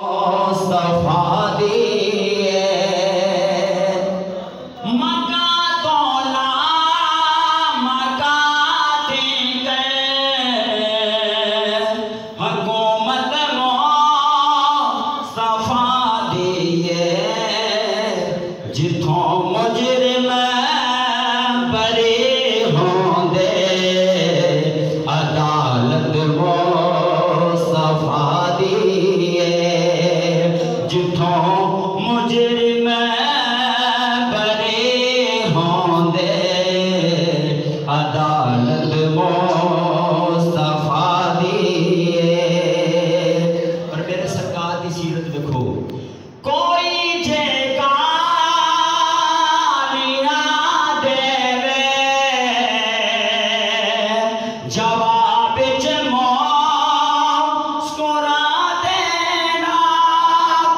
मुस्तफा दिए मका तोला मका दे हुकूमत मुस्तफा दिए जिथों मुजरिम बरे होंदे अदालत मुस्तफा दिए जिथों मुजरिम बरे होंदे अदालत मुस्तफा दिए। और मेरे सरकार की सीरत देखो, कोई जेगा जवाब मुस्कुरा देना,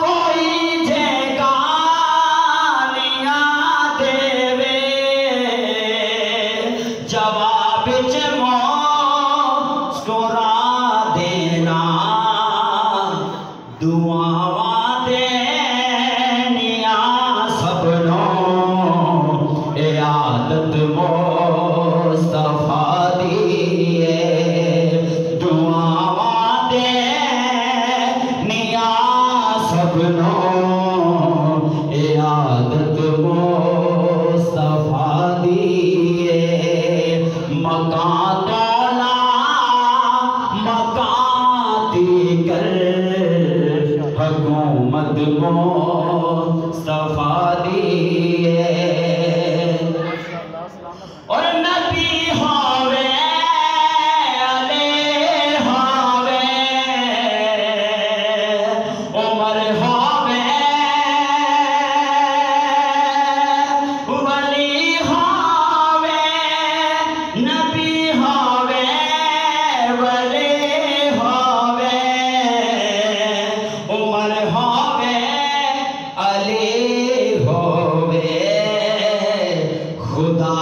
कोई जे गालियां देवे जवाब मुस्कुरा देना, दुआवां देनिया सबनों ए आदत मुस्तफा दिए दुआवां देनिया सबनों ए आदत मुस्तफा दिए मका तोला मका दीकर हुकूमत मुस्तफा दिए। और नबी होवे अले होवे उमर होवे वली होवे नबी होवे वली होवे उमर होवे अली होवे खुदा